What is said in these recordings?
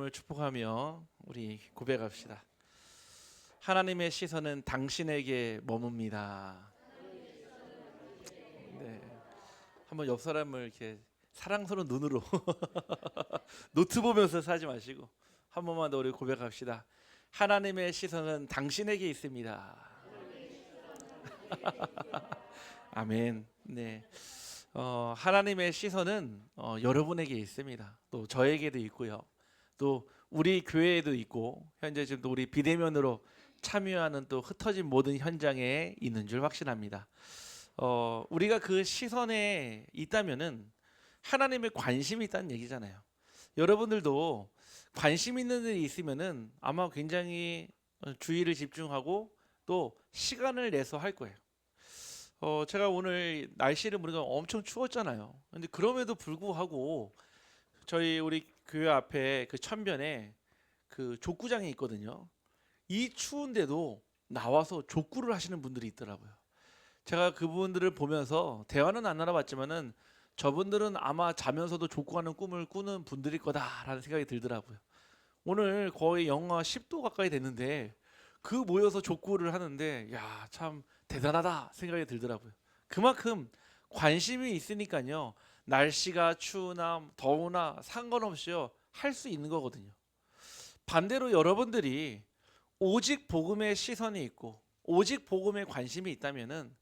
말씀을 축복하며 우리 고백합시다. 하나님의 시선은 당신에게 머뭅니다. 네, 한번 옆 사람을 이렇게 사랑스러운 눈으로 노트 보면서 사지 마시고 한 번만 더 우리 고백합시다. 하나님의 시선은 당신에게 있습니다. 아멘. 네. 하나님의 시선은 여러분에게 있습니다. 또 저에게도 있고요. 또 우리 교회에도 있고 현재 지금 또 우리 비대면으로 참여하는 또 흩어진 모든 현장에 있는 줄 확신합니다. 우리가 그 시선에 있다면은 하나님의 관심이 있다는 얘기잖아요. 여러분들도 관심 있는 일이 있으면은 아마 굉장히 주의를 집중하고 또 시간을 내서 할 거예요. 제가 오늘 날씨를 보니까 엄청 추웠잖아요. 근데 그럼에도 불구하고 저희 우리 교회 앞에 그 천변에 그 족구장이 있거든요. 이 추운데도 나와서 족구를 하시는 분들이 있더라고요. 제가 그분들을 보면서 대화는 안 나눠봤지만은 저분들은 아마 자면서도 족구하는 꿈을 꾸는 분들일 거다라는 생각이 들더라고요. 오늘 거의 영하 10도 가까이 됐는데 그 모여서 족구를 하는데 야, 참 대단하다 생각이 들더라고요. 그만큼 관심이 있으니까요. 날씨가 추우나 더우나 상관없이요. 할 수 있는 거거든요. 반대로 여러분들이 오직 복음의 시선이 있고 오직 복음에 관심이 있다면은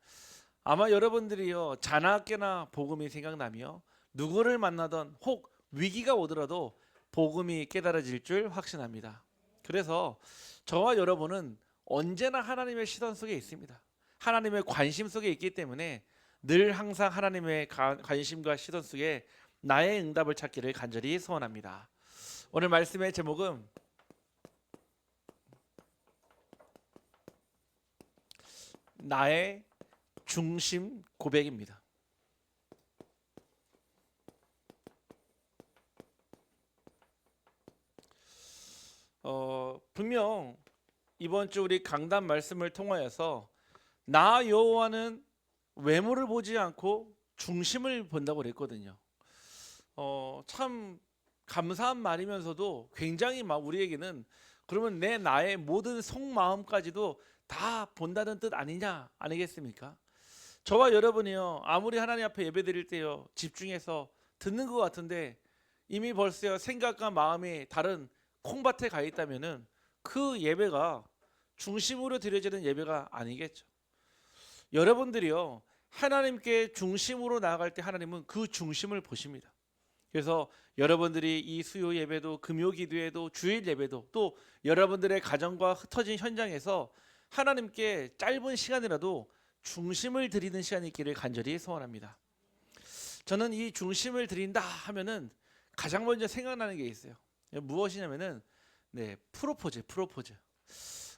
아마 여러분들이요. 자나깨나 복음이 생각나며 누구를 만나던 혹 위기가 오더라도 복음이 깨달아질 줄 확신합니다. 그래서 저와 여러분은 언제나 하나님의 시선 속에 있습니다. 하나님의 관심 속에 있기 때문에 늘 항상 하나님의 관심과 시선 속에 나의 응답을 찾기를 간절히 소원합니다. 오늘 말씀의 제목은 나의 중심 고백입니다. 분명 이번 주 우리 강단 말씀을 통하여서 나 여호와는 외모를 보지 않고 중심을 본다고 그랬거든요. 참 감사한 말이면서도 굉장히 막 우리에게는 그러면 나의 모든 속마음까지도 다 본다는 뜻 아니냐 아니겠습니까? 저와 여러분이요 아무리 하나님 앞에 예배드릴 때요 집중해서 듣는 것 같은데 이미 벌써 생각과 마음이 다른 콩밭에 가 있다면은 그 예배가 중심으로 드려지는 예배가 아니겠죠. 여러분들이요 하나님께 중심으로 나아갈 때 하나님은 그 중심을 보십니다. 그래서 여러분들이 이 수요 예배도 금요 기도에도 주일 예배도 또 여러분들의 가정과 흩어진 현장에서 하나님께 짧은 시간이라도 중심을 드리는 시간이 있기를 간절히 소원합니다. 저는 이 중심을 드린다 하면은 가장 먼저 생각나는 게 있어요. 무엇이냐면은 프로포즈.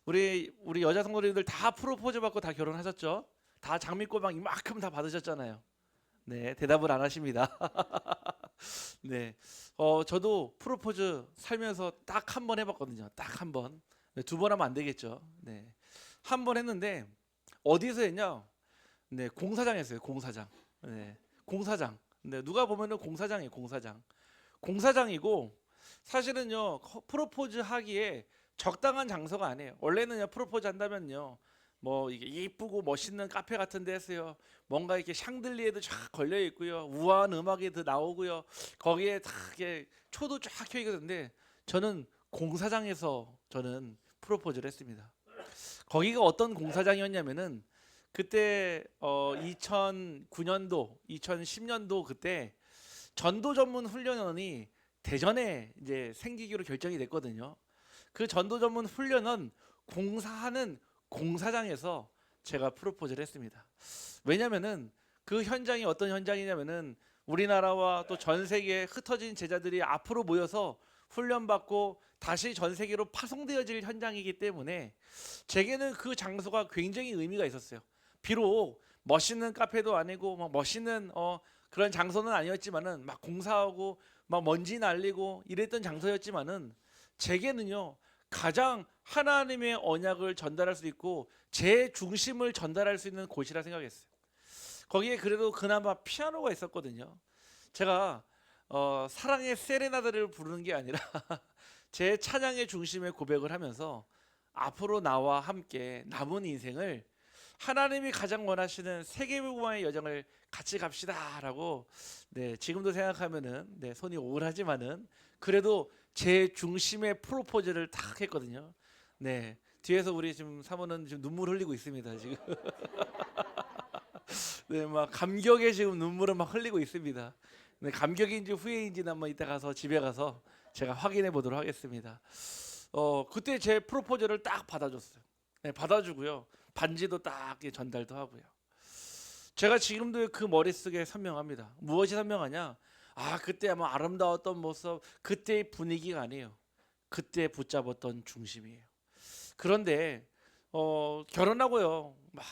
우리 여자 성도님들 다 프로포즈 받고 다 결혼하셨죠? 다 장미꽃막 이만큼 다 받으셨잖아요. 네, 대답을 안 하십니다. 네, 저도 프로포즈 살면서 딱 한 번 해봤거든요. 딱 한 번. 네, 두 번 하면 안 되겠죠. 네, 한 번 했는데 어디서 했냐? 네, 공사장에서요. 공사장. 네, 공사장. 네, 누가 보면은 공사장이에요. 공사장. 공사장이고 사실은요 프로포즈 하기에 적당한 장소가 아니에요. 원래는요 프로포즈 한다면요 뭐 이게 이쁘고 멋있는 카페 같은 데서요 뭔가 이렇게 샹들리에도 쫙 걸려 있고요 우아한 음악이 더 나오고요 거기에 다 이렇게 초도 쫙 켜 있거든요. 저는 공사장에서 저는 프로포즈를 했습니다. 거기가 어떤 공사장이었냐면은 그때 2009년도 2010년도 그때 전도 전문 훈련원이 대전에 이제 생기기로 결정이 됐거든요. 그 전도 전문 훈련원 공사하는 공사장에서 제가 프로포즈를 했습니다. 왜냐면은 그 현장이 어떤 현장이냐면은 우리나라와 또 전 세계에 흩어진 제자들이 앞으로 모여서 훈련받고 다시 전 세계로 파송되어질 현장이기 때문에 제게는 그 장소가 굉장히 의미가 있었어요. 비록 멋있는 카페도 아니고 막 멋있는 그런 장소는 아니었지만은 막 공사하고 막 먼지 날리고 이랬던 장소였지만은 제게는요 가장 하나님의 언약을 전달할 수 있고 제 중심을 전달할 수 있는 곳이라 생각했어요. 거기에 그래도 그나마 피아노가 있었거든요. 제가 사랑의 세레나데를 부르는 게 아니라 제 찬양의 중심에 고백을 하면서 앞으로 나와 함께 남은 인생을 하나님이 가장 원하시는 세계복음화의 여정을 같이 갑시다라고 지금도 생각하면은 손이 오글하지만은 그래도 제 중심의 프로포즈를 딱 했거든요. 뒤에서 우리 지금 사모는 지금 눈물 흘리고 있습니다. 지금 막 감격에 지금 눈물을 막 흘리고 있습니다. 감격인지 후회인지는 한번 이따 가서 집에 가서 제가 확인해 보도록 하겠습니다. 그때 제 프로포즈를 딱 받아줬어요. 받아주고요. 반지도 딱 전달도 하고요. 제가 지금도 그 머릿속에 선명합니다. 무엇이 선명하냐? 그때 아마 아름다웠던 모습, 그때의 분위기가 아니에요. 그때 붙잡았던 중심이에요. 그런데 결혼하고요. 막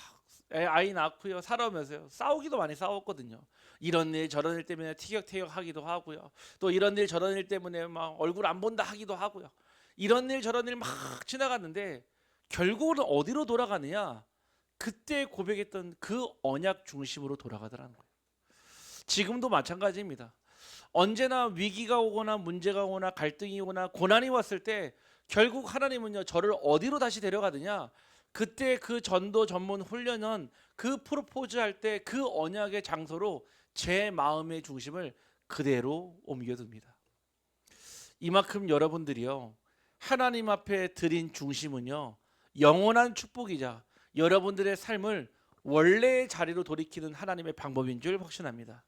아이 낳고요. 살아오면서요. 싸우기도 많이 싸웠거든요. 이런 일 저런 일 때문에 티격태격하기도 하고요. 또 이런 일 저런 일 때문에 막 얼굴 안 본다 하기도 하고요. 이런 일 저런 일 막 지나갔는데 결국은 어디로 돌아가느냐? 그때 고백했던 그 언약 중심으로 돌아가더라는 거예요. 지금도 마찬가지입니다. 언제나 위기가 오거나 문제가 오거나 갈등이 오거나 고난이 왔을 때 결국 하나님은요 저를 어디로 다시 데려가느냐? 그때 그 전도 전문 훈련은 그 프로포즈 할 때 그 언약의 장소로 제 마음의 중심을 그대로 옮겨둡니다. 이만큼 여러분들이요 하나님 앞에 드린 중심은요 영원한 축복이자 여러분들의 삶을 원래의 자리로 돌이키는 하나님의 방법인 줄 확신합니다.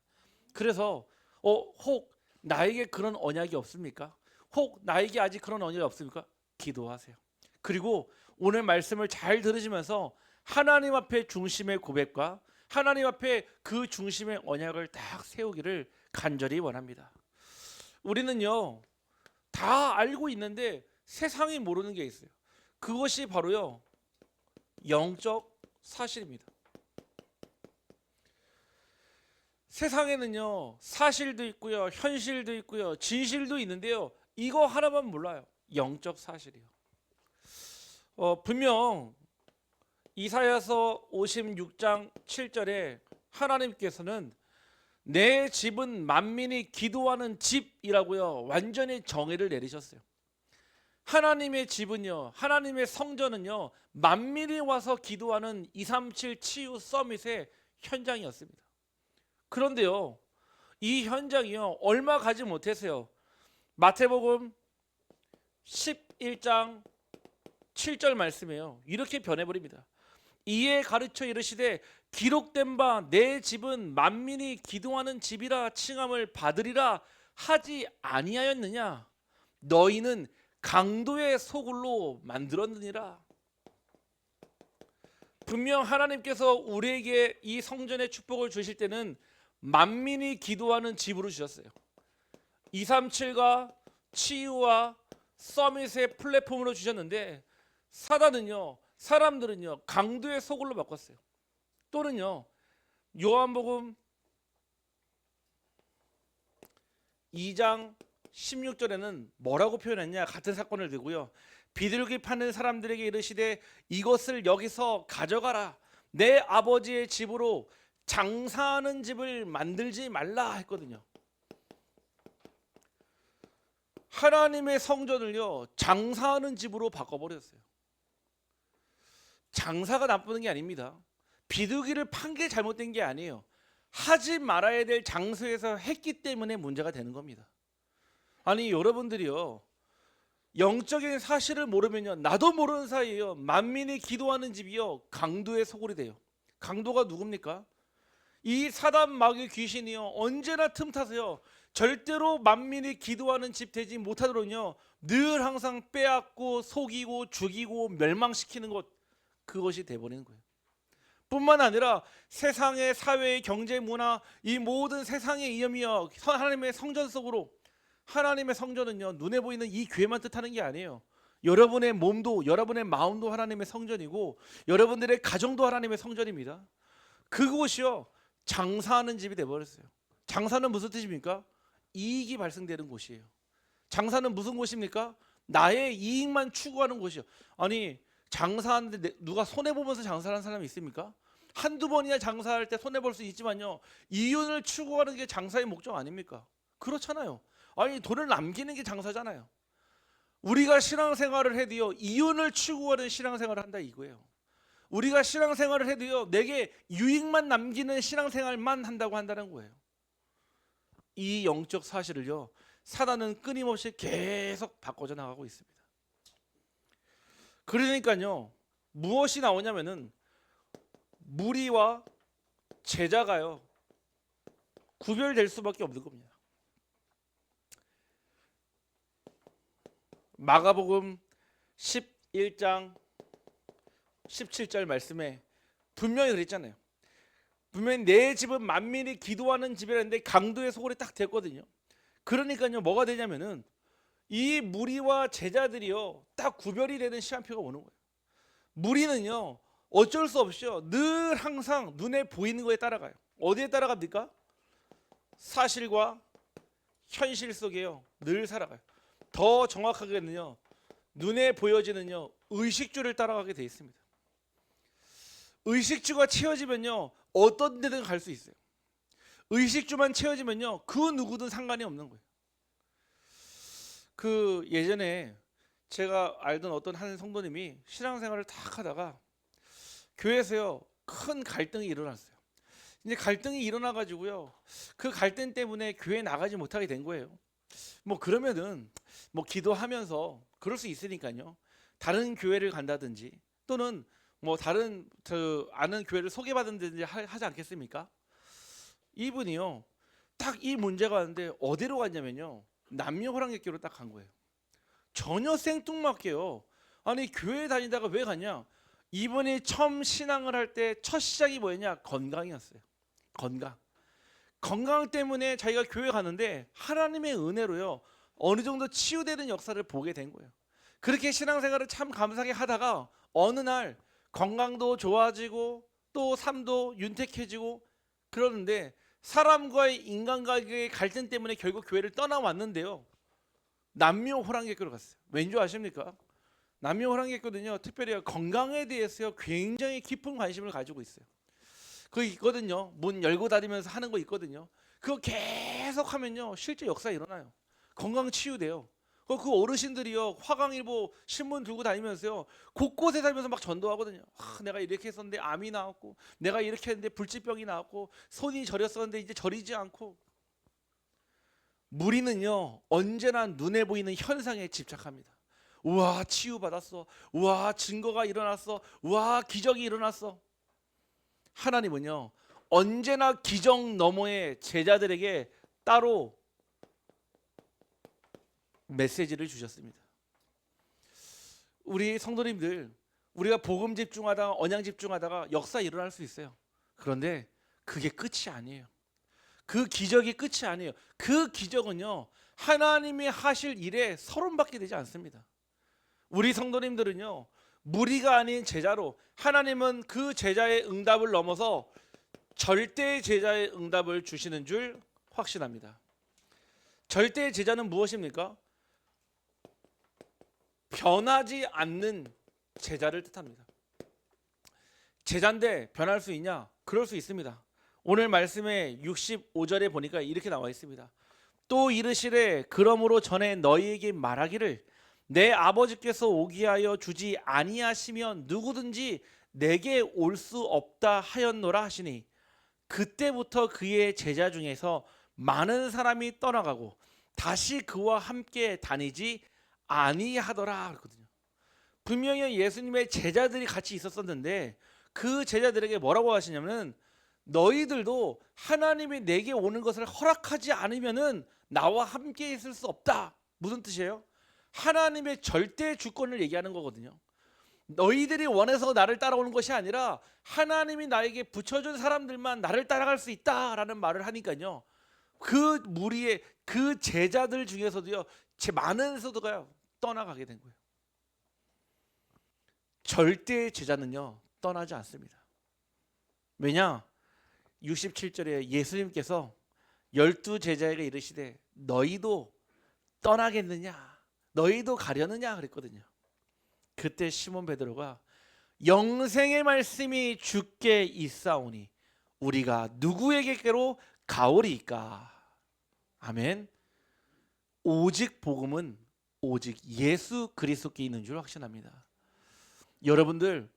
그래서 혹 나에게 그런 언약이 없습니까? 혹 나에게 아직 그런 언약이 없습니까? 기도하세요. 그리고 오늘 말씀을 잘 들으시면서 하나님 앞에 중심의 고백과 하나님 앞에 그 중심의 언약을 딱 세우기를 간절히 원합니다. 우리는요 다 알고 있는데 세상이 모르는 게 있어요. 그것이 바로요 영적 사실입니다. 세상에는요 사실도 있고요 현실도 있고요 진실도 있는데요 이거 하나만 몰라요. 영적 사실이요. 분명 이사야서 56장 7절에 하나님께서는 내 집은 만민이 기도하는 집이라고요 완전히 정의를 내리셨어요. 하나님의 집은요 하나님의 성전은요 만민이 와서 기도하는 237 치유 서밋의 현장이었습니다. 그런데요 이 현장이요 얼마 가지 못했어요. 마태복음 11장 7절 말씀이에요. 이렇게 변해버립니다. 이에 가르쳐 이르시되 기록된 바 내 집은 만민이 기도하는 집이라 칭함을 받으리라 하지 아니하였느냐? 너희는 강도의 소굴로 만들었느니라. 분명 하나님께서 우리에게 이 성전의 축복을 주실 때는 만민이 기도하는 집으로 주셨어요. 237과 치유와 서밋의 플랫폼으로 주셨는데 사단은요 사람들은요 강도의 소굴로 바꿨어요. 또는요 요한복음 2장 16절에는 뭐라고 표현했냐? 같은 사건을 들고요 비둘기 파는 사람들에게 이르시되 이것을 여기서 가져가라. 내 아버지의 집으로 장사하는 집을 만들지 말라 했거든요. 하나님의 성전을요 장사하는 집으로 바꿔버렸어요. 장사가 나쁜 게 아닙니다. 비둘기를 판 게 잘못된 게 아니에요. 하지 말아야 될 장소에서 했기 때문에 문제가 되는 겁니다. 아니 여러분들이요 영적인 사실을 모르면요 나도 모르는 사이에요 만민이 기도하는 집이요 강도의 소굴이 돼요. 강도가 누굽니까? 이 사단 마귀 귀신이요 언제나 틈타서요 절대로 만민이 기도하는 집 되지 못하도록요 늘 항상 빼앗고 속이고 죽이고 멸망시키는 것, 그것이 돼버리는 거예요. 뿐만 아니라 세상의 사회의 경제 문화 이 모든 세상의 이념이요 하나님의 성전 속으로, 하나님의 성전은요 눈에 보이는 이 교회만 뜻하는 게 아니에요. 여러분의 몸도 여러분의 마음도 하나님의 성전이고 여러분들의 가정도 하나님의 성전입니다. 그곳이요 장사하는 집이 돼버렸어요. 장사는 무슨 뜻입니까? 이익이 발생되는 곳이에요. 장사는 무슨 곳입니까? 나의 이익만 추구하는 곳이요. 아니 장사하는데 누가 손해보면서 장사하는 사람이 있습니까? 한두 번이야 장사할 때 손해볼 수 있지만요 이윤을 추구하는 게 장사의 목적 아닙니까? 그렇잖아요. 아니 돈을 남기는 게 장사잖아요. 우리가 신앙생활을 해도요, 이윤을 추구하는 신앙생활을 한다 이거예요. 우리가 신앙생활을 해도요, 내게 유익만 남기는 신앙생활만 한다고 한다는 거예요. 이 영적 사실을요, 사단은 끊임없이 계속 바꿔져 나가고 있습니다. 그러니까요, 무엇이 나오냐면은 무리와 제자가요, 구별될 수밖에 없는 겁니다. 마가복음 11장 17절 말씀에 분명히 그랬잖아요. 분명히 내 집은 만민이 기도하는 집이라는데 강도의 소홀이 딱 됐거든요. 그러니까요, 뭐가 되냐면은 이 무리와 제자들이요, 딱 구별이 되는 시간표가 오는 거예요. 무리는요, 어쩔 수 없이요, 늘 항상 눈에 보이는 거에 따라가요. 어디에 따라갑니까? 사실과 현실 속에요, 늘 살아가요. 더 정확하게는요, 눈에 보여지는요, 의식주를 따라가게 돼 있습니다. 의식주가 채워지면요, 어떤 데든 갈 수 있어요. 의식주만 채워지면요, 그 누구든 상관이 없는 거예요. 그 예전에 제가 알던 어떤 한 성도님이 신앙생활을 탁 하다가 교회에서요, 큰 갈등이 일어났어요. 이제 갈등이 일어나 가지고요, 그 갈등 때문에 교회 나가지 못하게 된 거예요. 뭐 그러면은 뭐 기도하면서 그럴 수 있으니까요, 다른 교회를 간다든지 또는 뭐 다른 아는 교회를 소개받은다든지 하지 않겠습니까? 이분이요, 딱 이 문제가 왔는데 어디로 갔냐면요, 남녀호랑객교로 딱 간 거예요. 전혀 생뚱맞게요. 아니, 교회 다니다가 왜 가냐? 이분이 처음 신앙을 할 때 첫 시작이 뭐였냐? 건강이었어요. 건강 때문에 자기가 교회 가는데 하나님의 은혜로요, 어느 정도 치유되는 역사를 보게 된 거예요. 그렇게 신앙생활을 참 감사하게 하다가 어느 날 건강도 좋아지고 또 삶도 윤택해지고 그러는데, 사람과의 인간관계의 갈등 때문에 결국 교회를 떠나왔는데요, 남녀 호랑객교로 갔어요. 왠지 아십니까? 남녀 호랑객교는요, 특별히 건강에 대해서 굉장히 깊은 관심을 가지고 있어요. 그거 있거든요. 문 열고 닫으면서 하는 거 있거든요. 그거 계속 하면요, 실제 역사 일어나요. 건강 치유돼요. 그 어르신들이요, 화강일보 신문 들고 다니면서요, 곳곳에 살면서 막 전도하거든요. 내가 이렇게 했었는데 암이 나왔고, 내가 이렇게 했는데 불치병이 나왔고, 손이 저렸었는데 이제 저리지 않고. 무리는요, 언제나 눈에 보이는 현상에 집착합니다. 우와, 치유받았어. 우와, 증거가 일어났어. 우와, 기적이 일어났어. 하나님은요, 언제나 기적 너머의 제자들에게 따로 메시지를 주셨습니다. 우리 성도님들, 우리가 복음 집중하다가 언양 집중하다가 역사 일어날 수 있어요. 그런데 그게 끝이 아니에요. 그 기적이 끝이 아니에요. 그 기적은요, 하나님이 하실 일에 서론받게 되지 않습니다. 우리 성도님들은요, 무리가 아닌 제자로, 하나님은 그 제자의 응답을 넘어서 절대 제자의 응답을 주시는 줄 확신합니다. 절대 제자는 무엇입니까? 변하지 않는 제자를 뜻합니다. 제자인데 변할 수 있냐? 그럴 수 있습니다. 오늘 말씀에 65절에 보니까 이렇게 나와 있습니다. 또 이르시되 그러므로 전에 너희에게 말하기를 내 아버지께서 오게 하여 주지 아니하시면 누구든지 내게 올 수 없다 하였노라 하시니, 그때부터 그의 제자 중에서 많은 사람이 떠나가고 다시 그와 함께 다니지 아니하더라 그랬거든요. 분명히 예수님의 제자들이 같이 있었었는데 그 제자들에게 뭐라고 하시냐면, 너희들도 하나님이 내게 오는 것을 허락하지 않으면은 나와 함께 있을 수 없다. 무슨 뜻이에요? 하나님의 절대 주권을 얘기하는 거거든요. 너희들이 원해서 나를 따라오는 것이 아니라 하나님이 나에게 붙여준 사람들만 나를 따라갈 수 있다라는 말을 하니까요, 그 무리의 그 제자들 중에서도요, 많은 성도가 떠나가게 된 거예요. 절대 제자는요, 떠나지 않습니다. 왜냐? 67절에 예수님께서 12제자에게 이르시되 너희도 떠나겠느냐? 너희도 가려느냐? 그랬거든요. 그때 시몬 베드로가 영생의 말씀이 주께 있사오니 우리가 누구에게로 가오리이까? 아멘. 오직 복음은 오직 예수 그리스도께 있는 줄 확신합니다. 여러분들,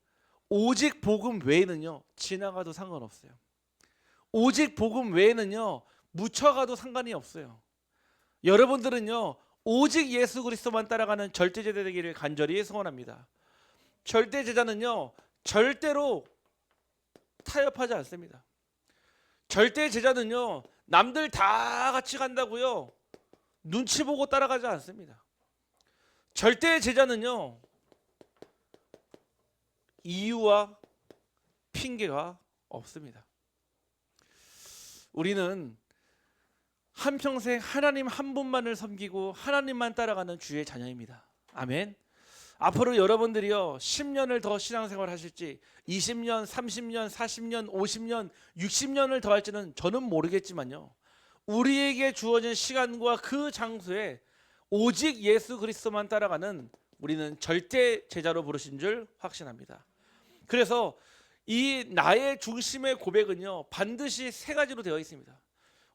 오직 복음 외에는요 지나가도 상관없어요. 오직 복음 외에는요 묻혀가도 상관이 없어요. 여러분들은요 오직 예수 그리스도만 따라가는 절대제자 되기를 간절히 소원합니다. 절대제자는요 절대로 타협하지 않습니다. 절대제자는요 남들 다 같이 간다고요 눈치 보고 따라가지 않습니다. 절대제자는요 이유와 핑계가 없습니다. 우리는 한평생 하나님 한 분만을 섬기고 하나님만 따라가는 주의 자녀입니다. 아멘. 앞으로 여러분들이요 10년을 더 신앙생활 하실지 20년, 30년, 40년, 50년, 60년을 더 할지는 저는 모르겠지만요 우리에게 주어진 시간과 그 장소에 오직 예수 그리스도만 따라가는 우리는 절대 제자로 부르신 줄 확신합니다. 그래서 이 나의 중심의 고백은요 반드시 세 가지로 되어 있습니다.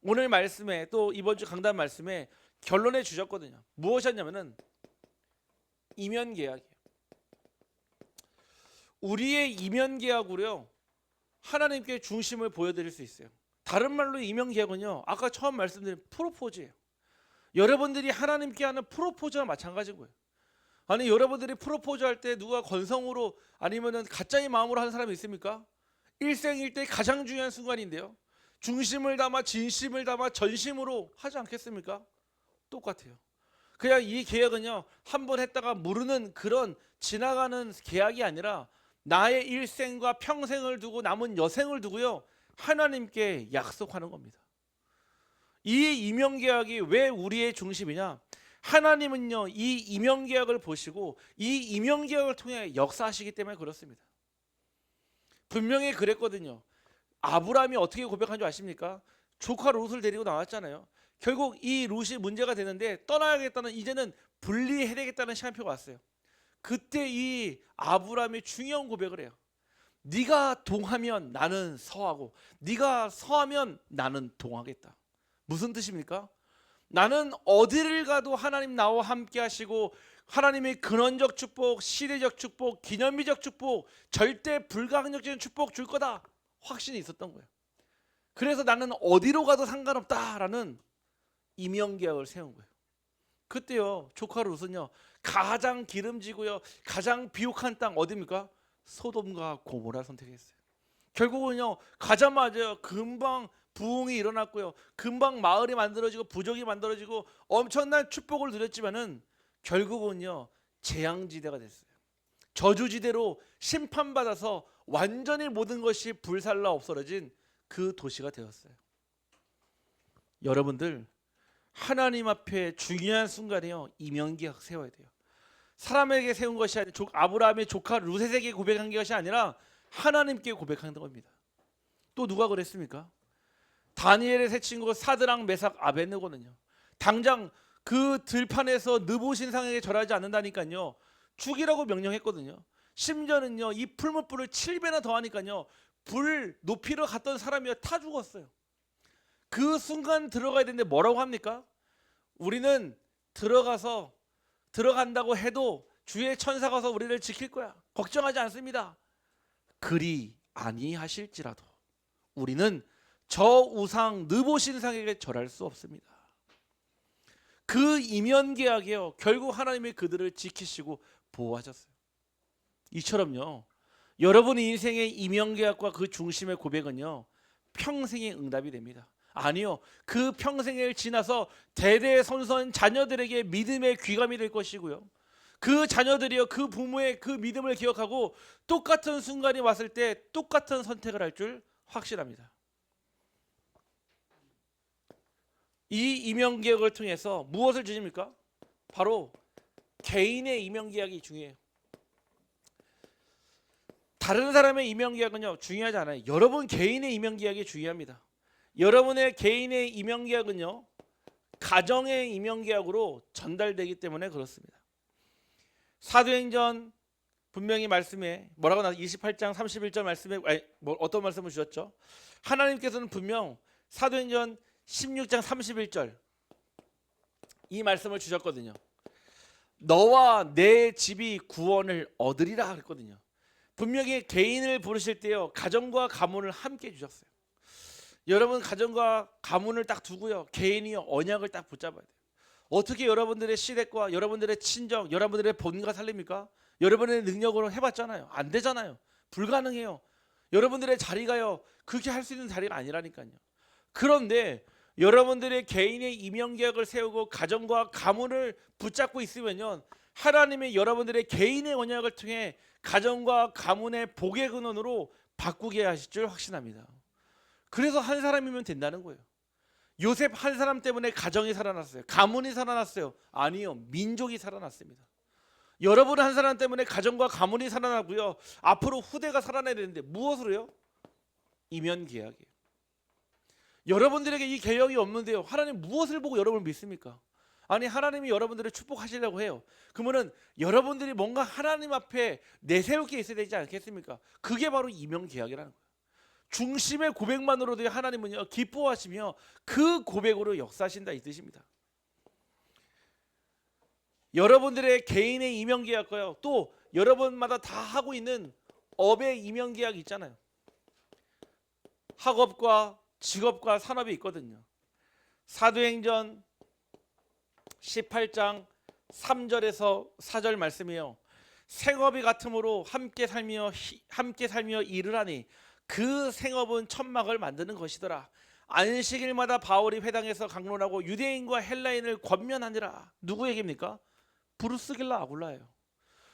오늘 말씀에 또 이번 주 강단 말씀에 결론해 주셨거든요. 무엇이었냐면은 이면계약이에요. 우리의 이면계약으로요 하나님께 중심을 보여드릴 수 있어요. 다른 말로 이면계약은요 아까 처음 말씀드린 프로포즈예요. 여러분들이 하나님께 하는 프로포즈와 마찬가지인 거예요. 아니 여러분들이 프로포즈 할 때 누가 건성으로 아니면은 가짜의 마음으로 하는 사람이 있습니까? 일생일대 가장 중요한 순간인데요. 중심을 담아 진심을 담아 전심으로 하지 않겠습니까? 똑같아요. 그냥 이 계약은요 한 번 했다가 모르는 그런 지나가는 계약이 아니라 나의 일생과 평생을 두고 남은 여생을 두고요 하나님께 약속하는 겁니다. 이 이면계약이 왜 우리의 중심이냐? 하나님은요 이 이면계약을 보시고 이 이면계약을 통해 역사하시기 때문에 그렇습니다. 분명히 그랬거든요. 아브라함이 어떻게 고백한 줄 아십니까? 조카 롯을 데리고 나왔잖아요. 결국 이 롯이 문제가 되는데 떠나야겠다는 이제는 분리해야 되겠다는 시간표가 왔어요. 그때 이 아브라함이 중요한 고백을 해요. 네가 동하면 나는 서하고 네가 서하면 나는 동하겠다. 무슨 뜻입니까? 나는 어디를 가도 하나님 나와 함께 하시고 하나님의 근원적 축복, 시대적 축복, 기념비적 축복, 절대 불가항력적인 축복 줄 거다 확신이 있었던 거예요. 그래서 나는 어디로 가도 상관없다라는 이면계약을 세운 거예요. 그때요 조카 롯은요 가장 기름지고요 가장 비옥한 땅 어디입니까? 소돔과 고모라 선택했어요. 결국은요 가자마자 금방 부흥이 일어났고요 금방 마을이 만들어지고 부족이 만들어지고 엄청난 축복을 누렸지만은 결국은요 재앙지대가 됐어요. 저주지대로 심판받아서 완전히 모든 것이 불살라 없어진 그 도시가 되었어요. 여러분들 하나님 앞에 중요한 순간에요 이면계약 세워야 돼요. 사람에게 세운 것이 아니라 아브라함의 조카 룻에게 고백한 것이 아니라 하나님께 고백한 겁니다. 또 누가 그랬습니까? 다니엘의 세 친구 사드락 메삭 아벳느고는요 당장 그 들판에서 느보신상에게 절하지 않는다니까요 죽이라고 명령했거든요. 심지어는요 이 풀무불을 7배나 더하니까요 불 높이로 갔던 사람이 타 죽었어요. 그 순간 들어가야 되는데 뭐라고 합니까? 우리는 들어간다고 해도 주의 천사가 와서 우리를 지킬 거야. 걱정하지 않습니다. 그리 아니하실지라도 우리는 저 우상 느보신상에게 절할 수 없습니다. 그 이면계약이요 결국 하나님이 그들을 지키시고 보호하셨어요. 이처럼요 여러분 인생의 이면계약과 그 중심의 고백은요 평생의 응답이 됩니다. 아니요 그 평생을 지나서 대대손손 자녀들에게 믿음의 귀감이 될 것이고요 그 자녀들이요 그 부모의 그 믿음을 기억하고 똑같은 순간이 왔을 때 똑같은 선택을 할 줄 확신합니다. 이 이면계약을 통해서 무엇을 주십니까? 바로 개인의 이면계약이 중요해요. 다른 사람의 이면계약은요 중요하지 않아요. 여러분 개인의 이면계약이 중요합니다. 여러분의 개인의 이면계약은요 가정의 이면계약으로 전달되기 때문에 그렇습니다. 사도행전 분명히 말씀에 뭐라고 나와 28장 31절 말씀에 어떤 말씀을 주셨죠? 하나님께서는 분명 사도행전 16장 31절 이 말씀을 주셨거든요. 너와 내 집이 구원을 얻으리라 그랬거든요. 분명히 개인을 부르실 때요, 가정과 가문을 함께 주셨어요. 여러분 가정과 가문을 딱 두고요, 개인이 언약을 딱 붙잡아야 돼요. 어떻게 여러분들의 시댁과 여러분들의 친정, 여러분들의 본가 살립니까? 여러분의 능력으로 해봤잖아요. 안 되잖아요. 불가능해요. 여러분들의 자리가요, 그렇게 할 수 있는 자리가 아니라니까요. 그런데 여러분들의 개인의 이명계약을 세우고 가정과 가문을 붙잡고 있으면요, 하나님의 여러분들의 개인의 언약을 통해 가정과 가문의 복의 근원으로 바꾸게 하실 줄 확신합니다. 그래서 한 사람이면 된다는 거예요. 요셉 한 사람 때문에 가정이 살아났어요. 가문이 살아났어요. 아니요, 민족이 살아났습니다. 여러분 한 사람 때문에 가정과 가문이 살아나고요, 앞으로 후대가 살아나야 되는데 무엇으로요? 이면 계약이에요. 여러분들에게 이 계약이 없는데요, 하나님 무엇을 보고 여러분을 믿습니까? 아니, 하나님이 여러분들을 축복하시려고 해요. 그러면은 여러분들이 뭔가 하나님 앞에 내세울 게 있어야 되지 않겠습니까? 그게 바로 이면 계약이라는 거예요. 중심의 고백만으로도 하나님은요, 기뻐하시며 그 고백으로 역사하신다 이 뜻입니다. 여러분들의 개인의 이면 계약과요, 또 여러분마다 다 하고 있는 업의 이면 계약이 있잖아요. 학업과 직업과 산업이 있거든요. 사도행전 18장 3절에서 4절 말씀이요, 생업이 같으므로 함께 살며 일을 하니 그 생업은 천막을 만드는 것이더라. 안식일마다 바울이 회당에서 강론하고 유대인과 헬라인을 권면하니라. 누구 얘기입니까? 브루스길라 아굴라예요.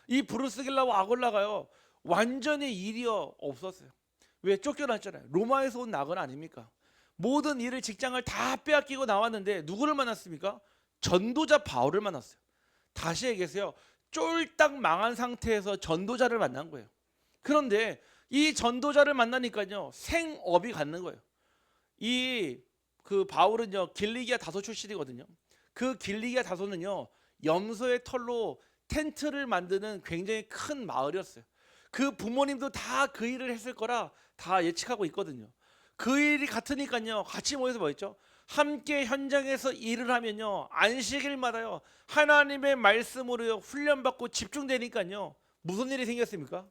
이 브루스길라와 아굴라가요, 완전히 일이 없었어요. 왜? 쫓겨났잖아요. 로마에서 온 낙은 아닙니까? 모든 일을, 직장을 다 빼앗기고 나왔는데 누구를 만났습니까? 전도자 바울을 만났어요. 다시 얘기해서요, 쫄딱 망한 상태에서 전도자를 만난 거예요. 그런데 이 전도자를 만나니까요, 생업이 갖는 거예요. 그 바울은요, 길리기아 다소 출신이거든요. 그 길리기아 다소는요, 염소의 털로 텐트를 만드는 굉장히 큰 마을이었어요. 그 부모님도 다 그 일을 했을 거라 다 예측하고 있거든요. 그 일이 같으니까요, 같이 모여서 뭐 했죠? 함께 현장에서 일을 하면요, 안식일마다요, 하나님의 말씀으로요 훈련받고 집중되니까요, 무슨 일이 생겼습니까?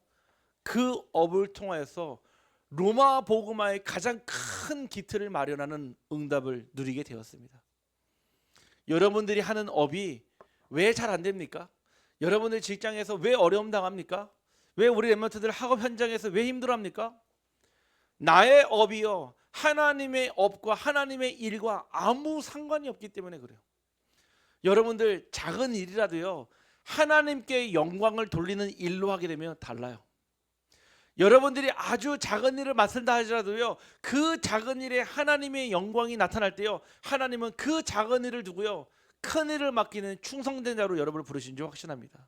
그 업을 통하여서 로마 복음화의 가장 큰 기틀을 마련하는 응답을 누리게 되었습니다. 여러분들이 하는 업이 왜 잘 안 됩니까? 여러분들 직장에서 왜 어려움 당합니까? 왜 우리 렘넌트들 학업 현장에서 왜 힘들어합니까? 나의 업이요, 하나님의 업과 하나님의 일과 아무 상관이 없기 때문에 그래요. 여러분들 작은 일이라도요, 하나님께 영광을 돌리는 일로 하게 되면 달라요. 여러분들이 아주 작은 일을 맡는다 하더라도요, 그 작은 일에 하나님의 영광이 나타날 때요, 하나님은 그 작은 일을 두고요, 큰 일을 맡기는 충성된 자로 여러분을 부르신 줄 확신합니다.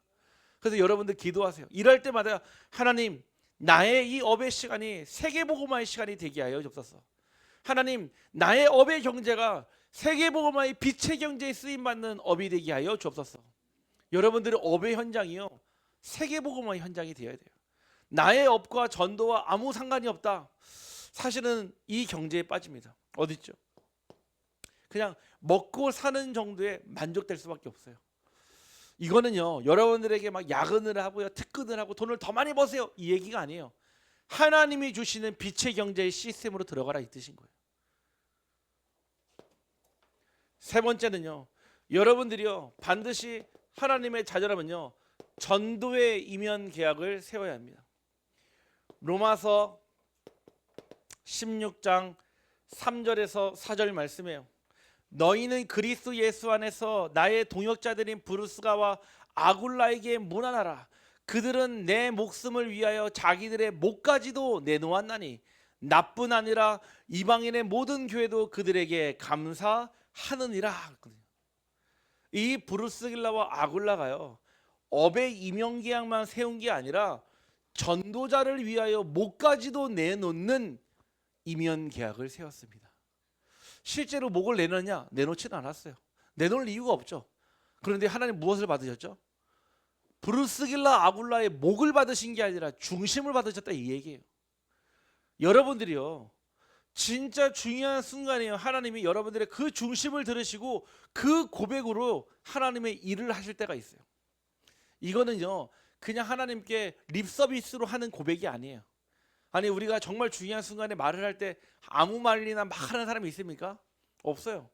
그래서 여러분들 기도하세요. 일할 때마다 하나님, 나의 이 업의 시간이 세계복음화의 시간이 되게 하여 주옵소서. 하나님, 나의 업의 경제가 세계복음화의 빛의 경제에 쓰임받는 업이 되게 하여 주옵소서. 여러분들의 업의 현장이요, 세계복음화의 현장이 되어야 돼요. 나의 업과 전도와 아무 상관이 없다, 사실은 이 경제에 빠집니다. 어딨죠? 그냥 먹고 사는 정도에 만족될 수밖에 없어요. 이거는요, 여러분들에게 막 야근을 하고요, 특근을 하고 돈을 더 많이 버세요, 이 얘기가 아니에요. 하나님이 주시는 빛의 경제의 시스템으로 들어가라 이 뜻인 거예요. 세 번째는요, 여러분들이요 반드시 하나님의 자녀라면요, 전도의 이면 계약을 세워야 합니다. 로마서 16장 3절에서 4절 말씀이에요. 너희는 그리스도 예수 안에서 나의 동역자들인 브루스가와 아굴라에게 문안하라. 그들은 내 목숨을 위하여 자기들의 목까지도 내놓았나니 나뿐 아니라 이방인의 모든 교회도 그들에게 감사하느니라. 이 브루스길라와 아굴라가요, 업의 임용계약만 세운 게 아니라 전도자를 위하여 목까지도 내놓는 임연계약을 세웠습니다. 실제로 목을 내놓냐? 내놓지는 않았어요. 내놓을 이유가 없죠. 그런데 하나님 무엇을 받으셨죠? 브루스길라 아굴라의 목을 받으신 게 아니라 중심을 받으셨다 이 얘기예요. 여러분들이요, 진짜 중요한 순간이에요. 하나님이 여러분들의 그 중심을 들으시고 그 고백으로 하나님의 일을 하실 때가 있어요. 이거는요 그냥 하나님께 립 서비스로 하는 고백이 아니에요. 아니 우리가 정말 중요한 순간에 말을 할 때 아무 말이나 막 하는 사람이 있습니까? 없어요.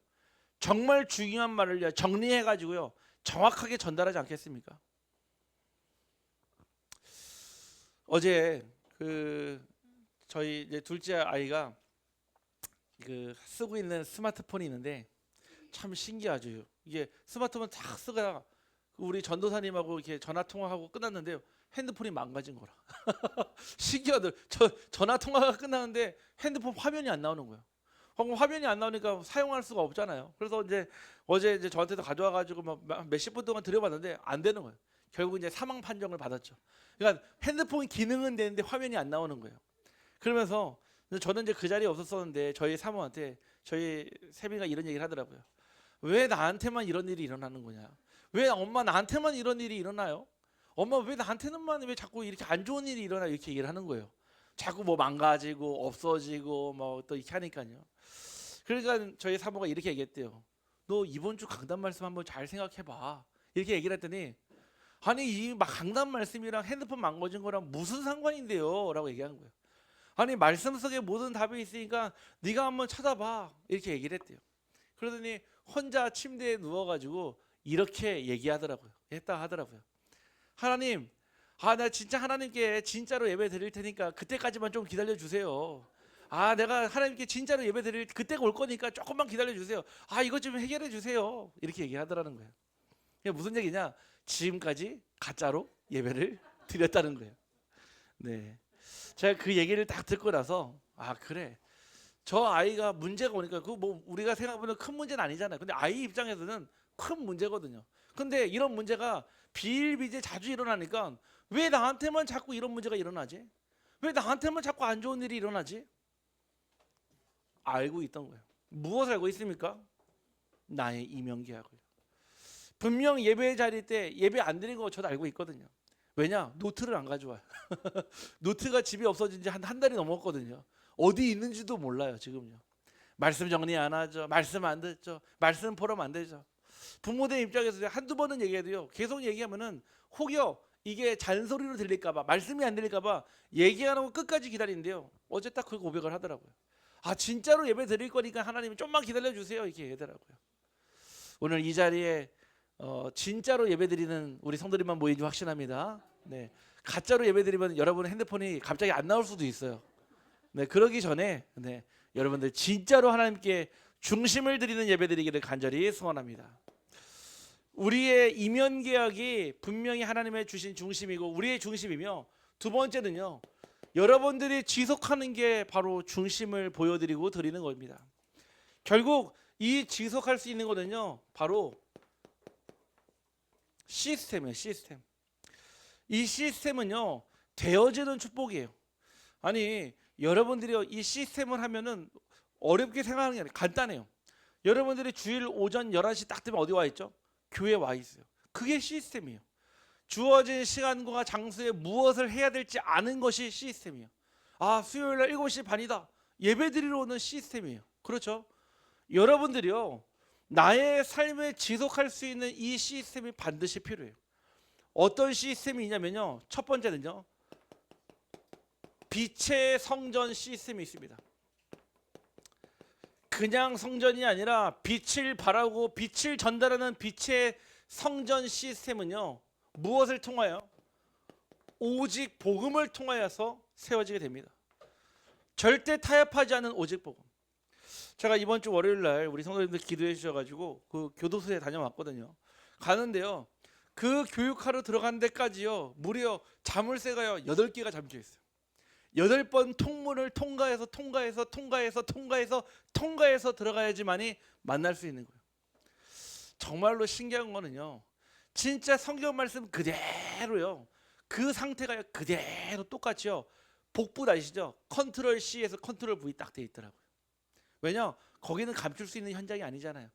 정말 중요한 말을요 정리해 가지고요 정확하게 전달하지 않겠습니까? 어제 저희 이제 둘째 아이가 쓰고 있는 스마트폰이 있는데 참 신기하죠. 이게 스마트폰 딱 쓰다가 우리 전도사님하고 이렇게 전화 통화하고 끝났는데 핸드폰이 망가진 거라. 신기하더라. 전화 통화가 끝나는데 핸드폰 화면이 안 나오는 거예요. 그럼 화면이 안 나오니까 사용할 수가 없잖아요. 그래서 이제 어제 이제 저한테도 가져와 가지고 몇십 분 동안 들여봤는데 안 되는 거예요. 결국 이제 사망 판정을 받았죠. 그러니까 핸드폰 기능은 되는데 화면이 안 나오는 거예요. 그러면서 저는 이제 그 자리에 없었었는데 저희 사모한테 저희 세빈이가 이런 얘기를 하더라고요. 왜 나한테만 이런 일이 일어나는 거냐? 왜 엄마 나한테만 이런 일이 일어나요? 엄마 왜 나한테는만 왜 자꾸 이렇게 안 좋은 일이 일어나? 이렇게 얘기를 하는 거예요. 자꾸 뭐 망가지고 없어지고 뭐 또 이렇게 하니까요. 그러니까 저희 사모가 이렇게 얘기했대요. 너 이번 주 강단 말씀 한번 잘 생각해봐. 이렇게 얘기를 했더니 아니 이 강단 말씀이랑 핸드폰 망가진 거랑 무슨 상관인데요? 라고 얘기한 거예요. 아니 말씀 속에 모든 답이 있으니까 네가 한번 찾아봐. 이렇게 얘기를 했대요. 그러더니 혼자 침대에 누워가지고 이렇게 얘기하더라고요. 했다 하더라고요. 하나님, 나 진짜 하나님께 진짜로 예배 드릴 테니까 그때까지만 좀 기다려 주세요. 내가 하나님께 진짜로 예배 드릴 그때가 올 거니까 조금만 기다려 주세요. 이것 좀 해결해 주세요. 이렇게 얘기하더라는 거예요. 이게 무슨 얘기냐? 지금까지 가짜로 예배를 드렸다는 거예요. 네, 제가 그 얘기를 딱 듣고 나서 그래. 저 아이가 문제가 오니까 그 뭐 우리가 생각하는 큰 문제는 아니잖아요. 근데 아이 입장에서는 큰 문제거든요. 근데 이런 문제가 비일비재 자주 일어나니까 왜 나한테만 자꾸 이런 문제가 일어나지? 왜 나한테만 자꾸 안 좋은 일이 일어나지? 알고 있던 거예요. 무엇을 알고 있습니까? 나의 이명계약을. 분명 예배 자리 때 예배 안 드린 거 저도 알고 있거든요. 왜냐? 노트를 안 가져와요. 노트가 집에 없어진 지 한 달이 넘었거든요. 어디 있는지도 몰라요 지금요. 말씀 정리 안 하죠. 말씀 안 듣죠. 말씀 포럼 안 되죠. 부모들 입장에서 한두 번은 얘기해도요 계속 얘기하면은 혹여 이게 잔소리로 들릴까봐 말씀이 안 들릴까봐 얘기 안 하고 끝까지 기다리는데요. 어제 딱 그 고백을 하더라고요. 진짜로 예배 드릴 거니까 하나님 좀만 기다려 주세요. 이렇게 얘기하더라고요. 오늘 이 자리에 진짜로 예배 드리는 우리 성도님만 모이지 확신합니다. 네, 가짜로 예배 드리면 여러분 핸드폰이 갑자기 안 나올 수도 있어요. 네, 그러기 전에 여러분들 진짜로 하나님께 중심을 드리는 예배 드리기를 간절히 소원합니다. 우리의 이면 계약이 분명히 하나님의 주신 중심이고 우리의 중심이며, 두 번째는요 여러분들이 지속하는 게 바로 중심을 보여드리고 드리는 겁니다. 결국 이 지속할 수 있는 거는요 바로 시스템이에요. 시스템. 이 시스템은요 되어지는 축복이에요. 아니 여러분들이 이 시스템을 하면은 어렵게 생각하는 게 아니라 간단해요. 여러분들이 주일 오전 11시 딱 되면 어디 와 있죠? 교회에 와 있어요. 그게 시스템이에요. 주어진 시간과 장소에 무엇을 해야 될지 아는 것이 시스템이에요. 수요일 날 7시 반이다. 예배 드리러 오는 시스템이에요. 그렇죠? 여러분들이요 나의 삶을 지속할 수 있는 이 시스템이 반드시 필요해요. 어떤 시스템이 있냐면요, 첫 번째는요 빛의 성전 시스템이 있습니다. 그냥 성전이 아니라 빛을 발하고 빛을 전달하는 빛의 성전 시스템은요 무엇을 통하여? 오직 복음을 통하여서 세워지게 됩니다. 절대 타협하지 않은 오직 복음. 제가 이번 주 월요일 날 우리 성도님들 기도해 주셔가지고 그 교도소에 다녀왔거든요. 가는데요 그 교육하러 들어간 데까지요 무려 자물쇠가요 8개가 잠겨 있어요. 8번 통문을 통과해서 들어가야지만이 만날 수 있는 거예요. 정말로 신기한 거는요 진짜 성경 말씀 그대로요 그 상태가 그대로 똑같이요 복붙 아시죠? 컨트롤 C에서 컨트롤 V 딱 돼 있더라고요. 왜냐? 거기는 감출 수 있는 현장이 아니잖아요.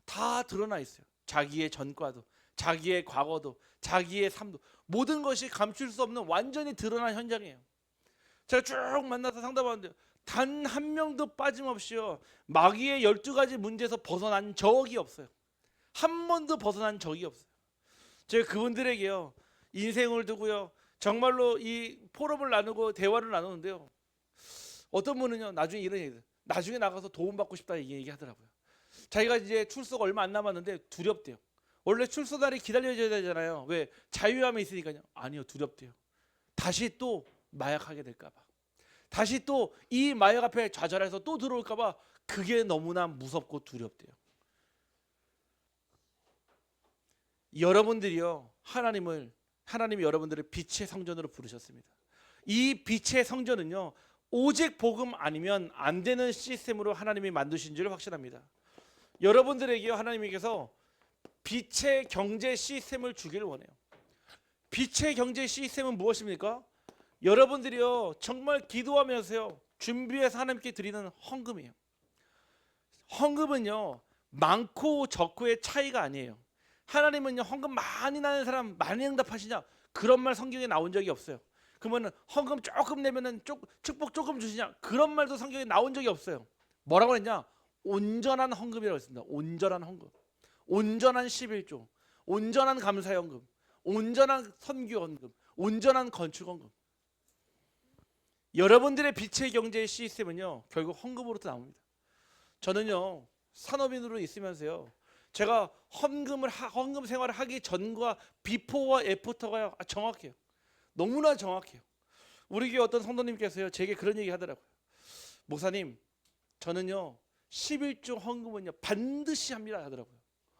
다 드러나 있어요. 자기의 전과도, 자기의 과거도, 자기의 삶도, 모든 것이 감출 수 없는 완전히 드러난 현장이에요. 제가 쭉 만나서 상담하는데 단 한 명도 빠짐없이요 마귀의 12가지 문제에서 벗어난 적이 없어요. 한 번도 벗어난 적이 없어요. 제가 그분들에게요 인생을 두고요. 정말로 이 포럼을 나누고 대화를 나누는데요. 어떤 분은요, 나중에 이런 얘기, 나중에 나가서 도움 받고 싶다 이 얘기 하더라고요. 자기가 이제 출소가 얼마 안 남았는데 두렵대요. 원래 출소 날이 기다려져야 되잖아요. 왜? 자유함이 있으니까요. 아니요, 두렵대요. 다시 또 마약하게 될까봐. 다시 또 이 마약 앞에 좌절해서 또 들어올까봐 그게 너무나 무섭고 두렵대요. 여러분들이요, 하나님이 여러분들을 빛의 성전으로 부르셨습니다. 이 빛의 성전은요, 오직 복음 아니면 안 되는 시스템으로 하나님이 만드신 줄 확신합니다. 여러분들에게요, 하나님께서 빛의 경제 시스템을 주기를 원해요. 빛의 경제 시스템은 무엇입니까? 여러분들이요, 정말 기도하면서요, 준비해서 하나님께 드리는 헌금이에요. 헌금은요, 많고 적고의 차이가 아니에요. 하나님은요, 헌금 많이 나는 사람 많이 응답하시냐? 그런 말 성경에 나온 적이 없어요. 그러면 헌금 조금 내면은 축복 조금 주시냐? 그런 말도 성경에 나온 적이 없어요. 뭐라고 했냐? 온전한 헌금이라고 했습니다. 온전한 헌금, 온전한 11조, 온전한 감사헌금, 온전한 선교헌금, 온전한 건축헌금. 여러분들의 빛의 경제 시스템은요, 결국 헌금으로부터 나옵니다. 저는요, 산업인으로 있으면서요, 제가 헌금 생활을 하기 전과 비포와 애프터가 정확해요. 너무나 정확해요. 우리 교회 어떤 성도님께서요, 제게 그런 얘기 하더라고요. 목사님, 저는요 11조 헌금은요 반드시 합니다 하더라고요.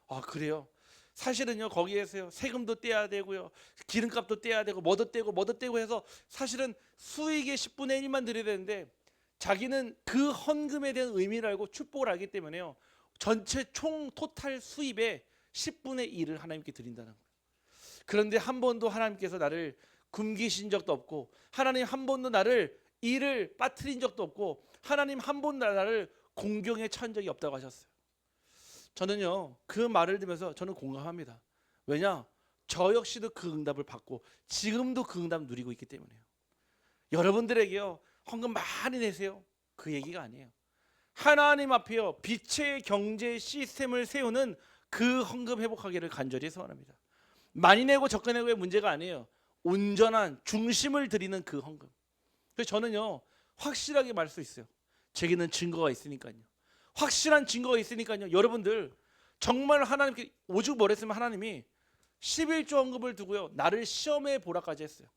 아, 그래요? 사실은요, 거기에서요 세금도 떼야 되고요, 기름값도 떼야 되고, 뭐도 떼고 해서 사실은 수익의 10분의 1만 드려야 되는데, 자기는 그 헌금에 대한 의미를 알고 축복을 알기 때문에요, 전체 총 토탈 수입의 10분의 1을 하나님께 드린다는 거예요. 그런데 한 번도 하나님께서 나를 굶기신 적도 없고, 하나님 한 번도 나를 일을 빠뜨린 적도 없고, 하나님 한 번도 나를 공경에 처한 적이 없다고 하셨어요. 저는요, 그 말을 들으면서 저는 공감합니다. 왜냐? 저 역시도 그 응답을 받고 지금도 그 응답을 누리고 있기 때문에요. 여러분들에게요, 헌금 많이 내세요, 그 얘기가 아니에요. 하나님 앞에요, 빛의 경제 시스템을 세우는 그 헌금 회복하기를 간절히 소원합니다. 많이 내고 적게 내고의 문제가 아니에요. 온전한 중심을 드리는 그 헌금. 그래서 저는요, 확실하게 말할 수 있어요. 제게는 증거가 있으니까요. 확실한 증거가 있으니까요. 여러분들 정말 하나님께 오죽 뭐랬으면 하나님이 11조 헌금을 두고요, 나를 시험해 보라까지 했어요.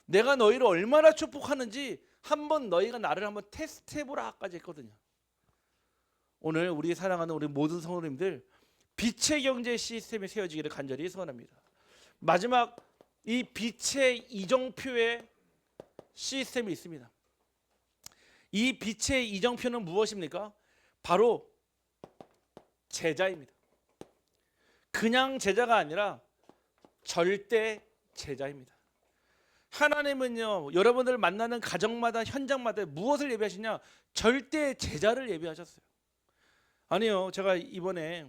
내가 너희를 얼마나 축복하는지 한번 너희가 나를 한번 테스트해 보라까지 했거든요. 오늘 우리 사랑하는 우리 모든 성도님들, 빛의 경제 시스템이 세워지기를 간절히 소원합니다. 마지막, 이 빛의 이정표의 시스템이 있습니다. 이 빛의 이정표는 무엇입니까? 바로 제자입니다. 그냥 제자가 아니라 절대 제자입니다. 하나님은요, 여러분들 만나는 가정마다 현장마다 무엇을 예비하시냐? 절대 제자를 예비하셨어요. 아니요, 제가 이번에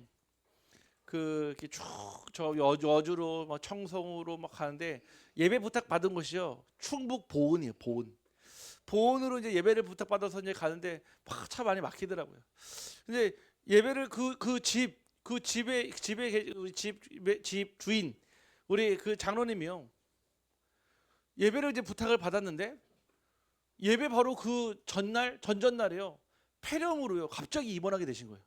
쭉저 여주로 막 청송으로 막 가는데, 예배 부탁 받은 곳이요, 충북 보은이에요. 보은으로 이제 예배를 부탁 받아서 이제 가는데 막 차 많이 막히더라고요. 근데 예배를 집 주인 우리 그 장로님이요, 예배를 이제 부탁을 받았는데, 예배 바로 그 전전날에요, 폐렴으로요 갑자기 입원하게 되신 거예요.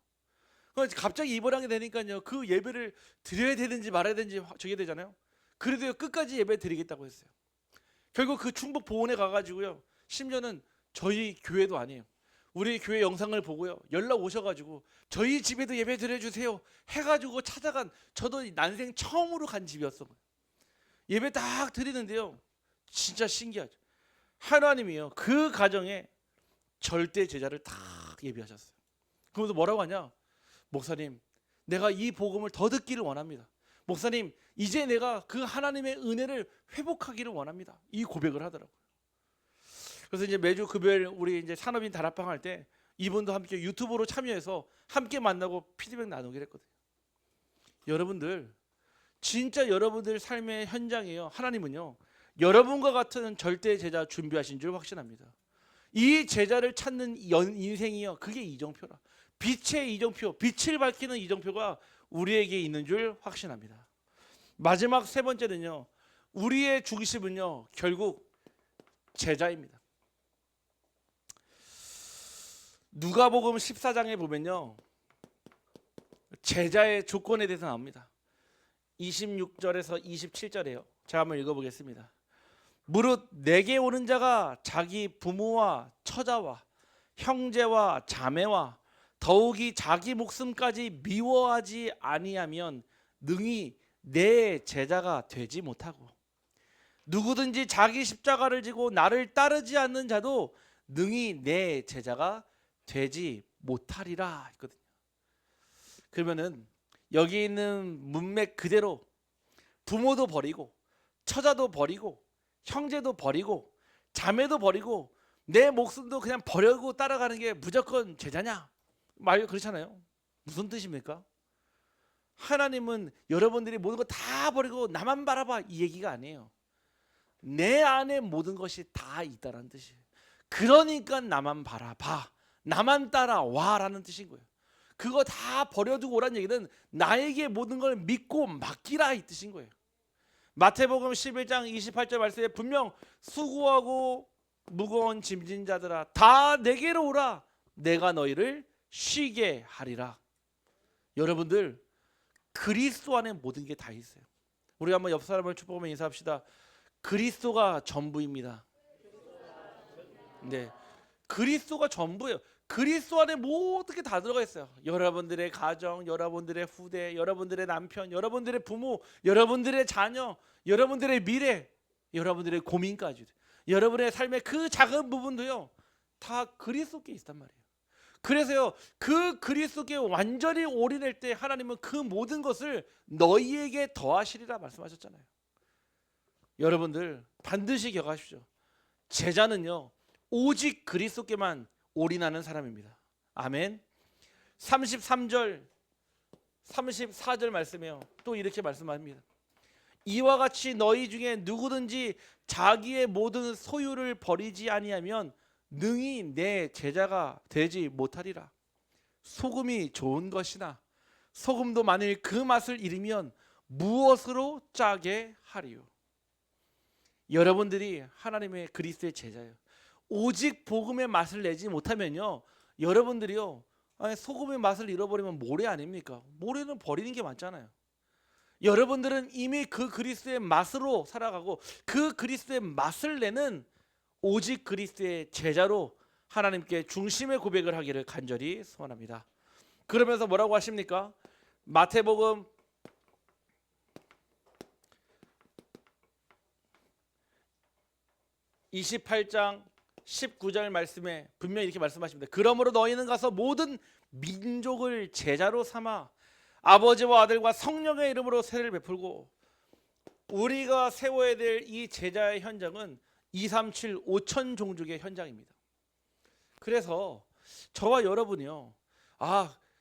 갑자기 입원하게 되니까요, 그 예배를 드려야 되는지 말아야 되는지 저게 되잖아요. 그래도 끝까지 예배 드리겠다고 했어요. 결국 그 충북 보은에 가가지고요, 심지어는 저희 교회도 아니에요, 우리 교회 영상을 보고요, 연락 오셔가지고 저희 집에도 예배 드려주세요 해가지고 찾아간, 저도 난생 처음으로 간 집이었어요. 예배 딱 드리는데요, 진짜 신기하죠. 하나님이요, 그 가정에 절대 제자를 딱 예비하셨어요. 그러면서 뭐라고 하냐? 목사님, 내가 이 복음을 더 듣기를 원합니다. 목사님, 이제 내가 그 하나님의 은혜를 회복하기를 원합니다. 이 고백을 하더라고요. 그래서 이제 매주 금요일 우리 이제 산업인 다락방 할 때 이분도 함께 유튜브로 참여해서 함께 만나고 피드백 나누기로 했거든요. 여러분들, 진짜 여러분들 삶의 현장이에요, 하나님은요, 여러분과 같은 절대 제자 준비하신 줄 확신합니다. 이 제자를 찾는 인생이요, 그게 이정표라. 빛의 이정표, 빛을 밝히는 이정표가 우리에게 있는 줄 확신합니다. 마지막 세 번째는요, 우리의 중심은요 결국 제자입니다. 누가복음 14장에 보면요 제자의 조건에 대해서 나옵니다. 26절에서 27절에요. 제가 한번 읽어보겠습니다. 무릇 내게 오는 자가 자기 부모와 처자와 형제와 자매와 더욱이 자기 목숨까지 미워하지 아니하면 능히 내 제자가 되지 못하고 누구든지 자기 십자가를 지고 나를 따르지 않는 자도 능히 내 제자가 되지 못하리라 했거든요. 그러면은 여기 있는 문맥 그대로 부모도 버리고 처자도 버리고 형제도 버리고 자매도 버리고 내 목숨도 그냥 버리고 따라가는 게 무조건 제자냐? 말 그렇잖아요. 무슨 뜻입니까? 하나님은 여러분들이 모든 거 다 버리고 나만 바라봐 이 얘기가 아니에요. 내 안에 모든 것이 다 있다라는 뜻이에요. 그러니까 나만 바라봐, 나만 따라와라는 뜻인 거예요. 그거 다 버려두고 오라는 얘기는 나에게 모든 걸 믿고 맡기라 이 뜻인 거예요. 마태복음 11장 28절 말씀에 분명 수고하고 무거운 짐진 자들아 다 내게로 오라 내가 너희를 쉬게 하리라. 여러분들 그리스도 안에 모든 게 다 있어요. 우리 한번 옆 사람을 축복하며 인사합시다. 그리스도가 전부입니다. 네, 그리스도가 전부예요. 그리스도 안에 모든 게 다 들어가 있어요. 여러분들의 가정, 여러분들의 후대, 여러분들의 남편, 여러분들의 부모, 여러분들의 자녀, 여러분들의 미래, 여러분들의 고민까지, 여러분의 삶의 그 작은 부분도요 다 그리스도께 있단 말이에요. 그래서요 그 그리스도께 완전히 올인할 때 하나님은 그 모든 것을 너희에게 더하시리라 말씀하셨잖아요. 여러분들 반드시 기억하십시오. 제자는요 오직 그리스도께만 올인하는 사람입니다. 아멘. 33절 34절 말씀이에요. 또 이렇게 말씀합니다. 이와 같이 너희 중에 누구든지 자기의 모든 소유를 버리지 아니하면 능히 내 제자가 되지 못하리라. 소금이 좋은 것이나 소금도 만일 그 맛을 잃으면 무엇으로 짜게 하리요. 여러분들이 하나님의 그리스도의 제자예요. 오직 복음의 맛을 내지 못하면요 여러분들이요 소금의 맛을 잃어버리면 모래 아닙니까? 모래는 버리는 게 맞잖아요. 여러분들은 이미 그 그리스도의 맛으로 살아가고 그 그리스도의 맛을 내는 오직 그리스도의 제자로 하나님께 중심의 고백을 하기를 간절히 소원합니다. 그러면서 뭐라고 하십니까? 마태복음 28장 19절 말씀에 분명히 이렇게 말씀하십니다. 그러므로 너희는 가서 모든 민족을 제자로 삼아 아버지와 아들과 성령의 이름으로 세례를 베풀고. 우리가 세워야 될 이 제자의 현장은 237 5천 종족의 현장입니다. 그래서 저와 여러분이요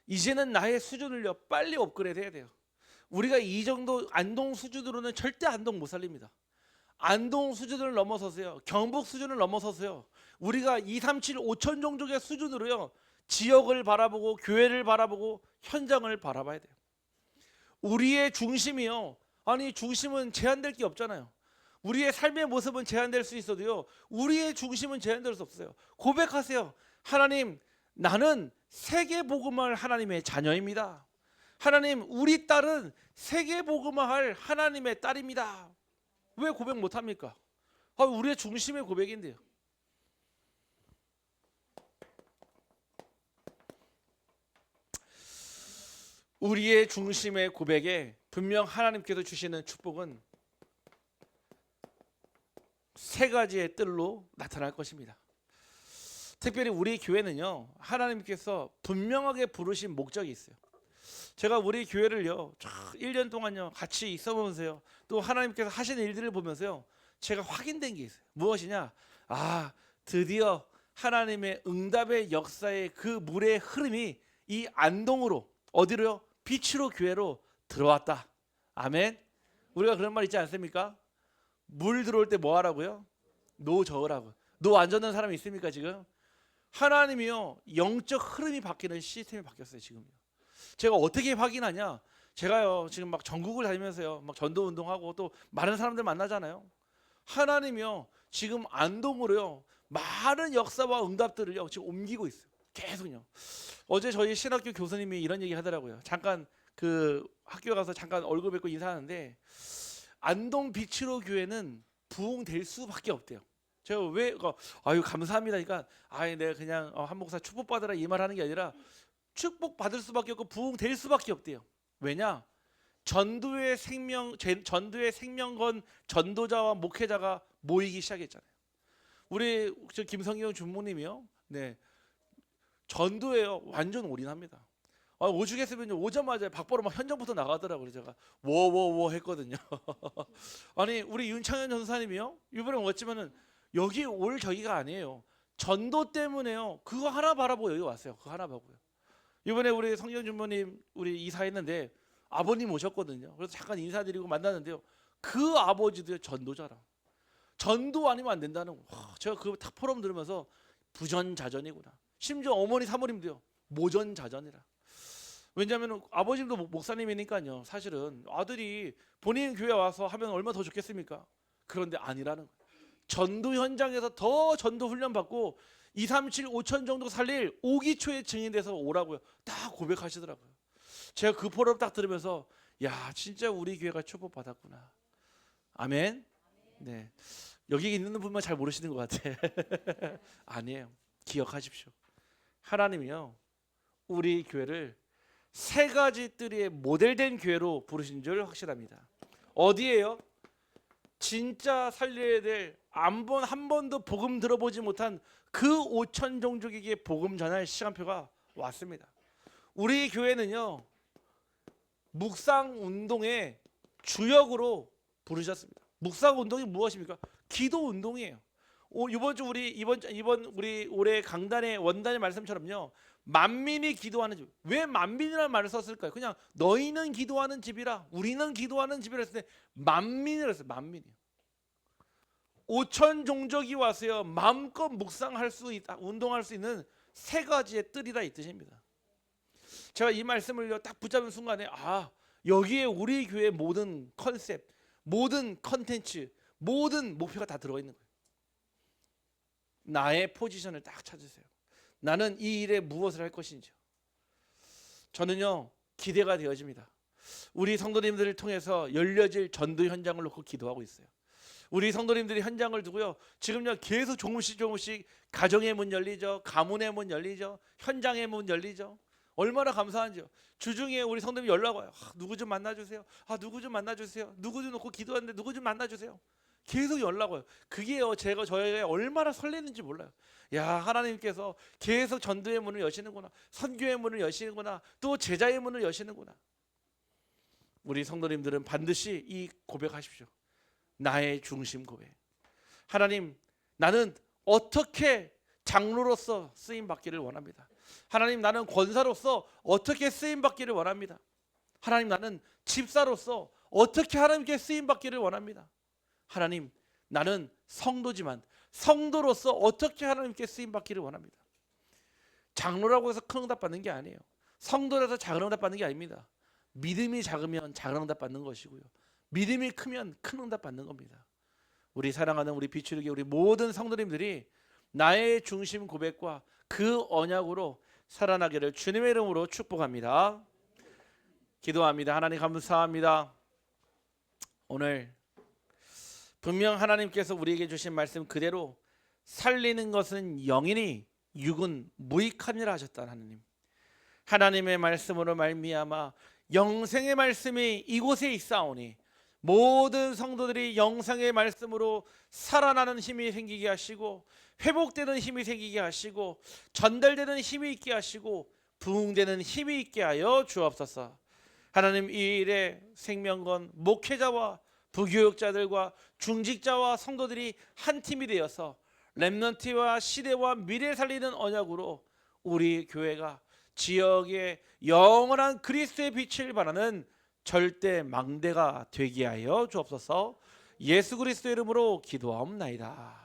이제는 나의 수준을요 빨리 업그레이드 해야 돼요. 우리가 이 정도 안동 수준으로는 절대 안동 못 살립니다. 안동 수준을 넘어서서요 경북 수준을 넘어서서요 우리가 237 5천 종족의 수준으로요 지역을 바라보고 교회를 바라보고 현장을 바라봐야 돼요. 우리의 중심이요 중심은 제한될 게 없잖아요. 우리의 삶의 모습은 제한될 수 있어도요 우리의 중심은 제한될 수 없어요. 고백하세요. 하나님, 나는 세계복음할 하나님의 자녀입니다. 하나님, 우리 딸은 세계복음할 하나님의 딸입니다. 왜 고백 못합니까? 우리의 중심의 고백인데요. 우리의 중심의 고백에 분명 하나님께서 주시는 축복은 세 가지의 뜰로 나타날 것입니다. 특별히 우리 교회는요 하나님께서 분명하게 부르신 목적이 있어요. 제가 우리 교회를요 1년 동안요 같이 있어보면서요 또 하나님께서 하시는 일들을 보면서요 제가 확인된 게 있어요. 무엇이냐? 드디어 하나님의 응답의 역사의 그 물의 흐름이 이 안동으로 어디로요? 빛으로 교회로 들어왔다. 아멘. 우리가 그런 말 있지 않습니까? 물 들어올 때 뭐 하라고요? 노 저으라고. 노 안 젓는 사람이 있습니까 지금? 하나님이요 영적 흐름이 바뀌는 시스템이 바뀌었어요 지금요. 제가 어떻게 확인하냐? 제가요 지금 막 전국을 다니면서요 막 전도 운동하고 또 많은 사람들 만나잖아요. 하나님이요 지금 안동으로요 많은 역사와 응답들을요 지금 옮기고 있어요. 계속요. 어제 저희 신학교 교수님이 이런 얘기 하더라고요. 잠깐 그 학교 가서 잠깐 얼굴 뵙고 인사하는데 안동 비치로 교회는 부흥될 수밖에 없대요. 제가 왜 아유 감사합니다. 그러니까 아예 내가 그냥 한 목사 축복 받으라 이 말하는 게 아니라 축복 받을 수밖에 없고 부흥될 수밖에 없대요. 왜냐? 전도의 생명건 전도자와 목회자가 모이기 시작했잖아요. 우리 저 김성경 주무님이요. 네. 전도에요. 완전 올인합니다. 오죽했으면 오자마자 박보로 막 현장부터 나가더라고요. 제가 워워워 했거든요. 아니 우리 윤창현 전사님이요. 이번에 왔지만은 여기 올 저기가 아니에요. 전도 때문에요. 그거 하나 바라보고 여기 왔어요. 그거 하나 보고요. 이번에 우리 성경 주무님 우리 이사했는데 아버님 오셨거든요. 그래서 잠깐 인사드리고 만났는데요. 그 아버지도 전도자라. 전도 아니면 안 된다는 거. 제가 그 탁 포럼 들으면서 부전자전이구나. 심지어 어머니 사모님도요. 모전자전이라. 왜냐하면 아버님도 목사님이니까요. 사실은 아들이 본인 교회 와서 하면 얼마나 더 좋겠습니까? 그런데 아니라는 거예요. 전도 현장에서 더 전도 훈련 받고 2, 3, 7, 5천 정도 살릴 5기 초에 증인돼서 오라고요. 딱 고백하시더라고요. 제가 그 포럼 딱 들으면서 야 진짜 우리 교회가 축복 받았구나. 아멘. 네. 여기 있는 분만 잘 모르시는 것 같아. 아니에요. 기억하십시오. 하나님이요 우리 교회를 세 가지 뜰의 모델된 교회로 부르신 줄 확실합니다. 어디에요? 진짜 살려야 될 한 번도 복음 들어보지 못한 그 5천 종족에게 복음 전할 시간표가 왔습니다. 우리 교회는요 묵상 운동의 주역으로 부르셨습니다. 묵상 운동이 무엇입니까? 기도 운동이에요. 이번 우리 올해 강단의 원단의 말씀처럼요. 만민이 기도하는 집. 왜 만민이라는 말을 썼을까요? 그냥 너희는 기도하는 집이라 우리는 기도하는 집이라 했을 때 만민이라고 했어요. 만민이요. 5천 종족이 와서요. 마음껏 묵상할 수 있다. 운동할 수 있는 세 가지의 뜰이다 이 뜻입니다. 제가 이 말씀을 딱 붙잡은 순간에 여기에 우리 교회 모든 컨셉, 모든 컨텐츠, 모든 목표가 다 들어가 있는 거예요. 나의 포지션을 딱 찾으세요. 나는 이 일에 무엇을 할 것인지요. 저는요 기대가 되어집니다. 우리 성도님들을 통해서 열려질 전도 현장을 놓고 기도하고 있어요. 우리 성도님들이 현장을 두고요 지금요 계속 조금씩 가정의 문 열리죠. 가문의 문 열리죠. 현장의 문 열리죠. 얼마나 감사한지요. 주중에 우리 성도님이 연락 와요. 누구 좀 만나주세요. 누구 좀 만나주세요. 누구 좀 놓고 기도하는데 누구 좀 만나주세요. 계속 연락 와요. 그게요 저에게 얼마나 설레는지 몰라요. 야 하나님께서 계속 전도의 문을 여시는구나. 선교의 문을 여시는구나. 또 제자의 문을 여시는구나. 우리 성도님들은 반드시 이 고백하십시오. 나의 중심 고백. 하나님 나는 어떻게 장로로서 쓰임받기를 원합니다. 하나님 나는 권사로서 어떻게 쓰임받기를 원합니다. 하나님 나는 집사로서 어떻게 하나님께 쓰임받기를 원합니다. 하나님 나는 성도지만 성도로서 어떻게 하나님께 쓰임받기를 원합니다. 장로라고 해서 큰 응답 받는 게 아니에요. 성도라서 작은 응답 받는 게 아닙니다. 믿음이 작으면 작은 응답 받는 것이고요. 믿음이 크면 큰 응답 받는 겁니다. 우리 사랑하는 우리 비추르기 우리 모든 성도님들이 나의 중심 고백과 그 언약으로 살아나기를 주님의 이름으로 축복합니다. 기도합니다. 하나님 감사합니다. 오늘 분명 하나님께서 우리에게 주신 말씀 그대로 살리는 것은 영이니 육은 무익함이라 하셨다. 하나님의 말씀으로 말미암아 영생의 말씀이 이곳에 있사오니 모든 성도들이 영생의 말씀으로 살아나는 힘이 생기게 하시고 회복되는 힘이 생기게 하시고 전달되는 힘이 있게 하시고 부흥되는 힘이 있게 하여 주옵소서. 하나님 이 일에 생명건 목회자와 부교육자들과 중직자와 성도들이 한 팀이 되어서 렘넌트와 시대와 미래 살리는 언약으로 우리 교회가 지역의 영원한 그리스도의 빛을 발하는 절대 망대가 되게 하여 주옵소서. 예수 그리스도 이름으로 기도하옵나이다.